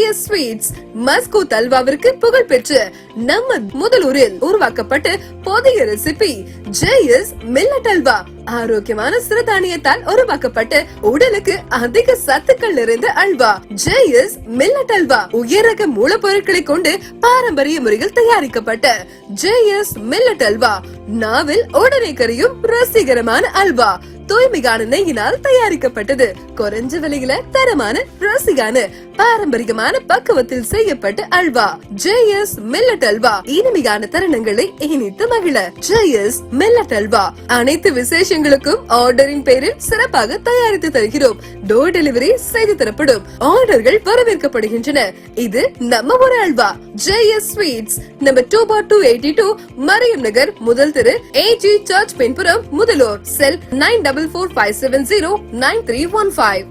JS sweets மஸ்கூத் அல்வாவிற்கு புகழ் பெற்று நம்ம முதலூரில் உருவாக்கப்பட்டு புதிய ரெசிபி JS மில்லட் அல்வா. ஆரோக்கியமான சிறுதானியத்தால் உருவாக்கப்பட்டு உடலுக்கு அதிக சத்துக்கள் நிறைந்த அல்வா JS மில்லட் அல்வா. உயரக மூலப்பொருட்களை கொண்டு பாரம்பரிய முறையில் தயாரிக்கப்பட்ட JS மில்லட் அல்வா. நாவில் உடனே கரையும் ருசிகரமான அல்வா. தூய்மையான நெய்யினால் தயாரிக்கப்பட்டது. குறைஞ்ச விலையில தரமான ருசியான பாரம்பரியமான பக்குவத்தில் செய்யப்பட்ட அல்வா JS மில்லட் அல்வா. இனிமையான தருணங்களை இனித்து மகிழ JS மில்லட் அல்வா. அனைத்து விசேஷங்களுக்கும் ஆர்டரின் பேரில் சிறப்பாக தயாரித்து தருகிறோம். டோர் டெலிவரி செய்து தரப்படும். ஆர்டர்கள் வரவேற்கப்படுகின்றன. இது நம்ம ஒரு halwa. JS sweets number 2/282 Mariyam Nagar, முதல் தெரு, AG சர்ச் பின்புறம், முதலூர். செல் 9445709315.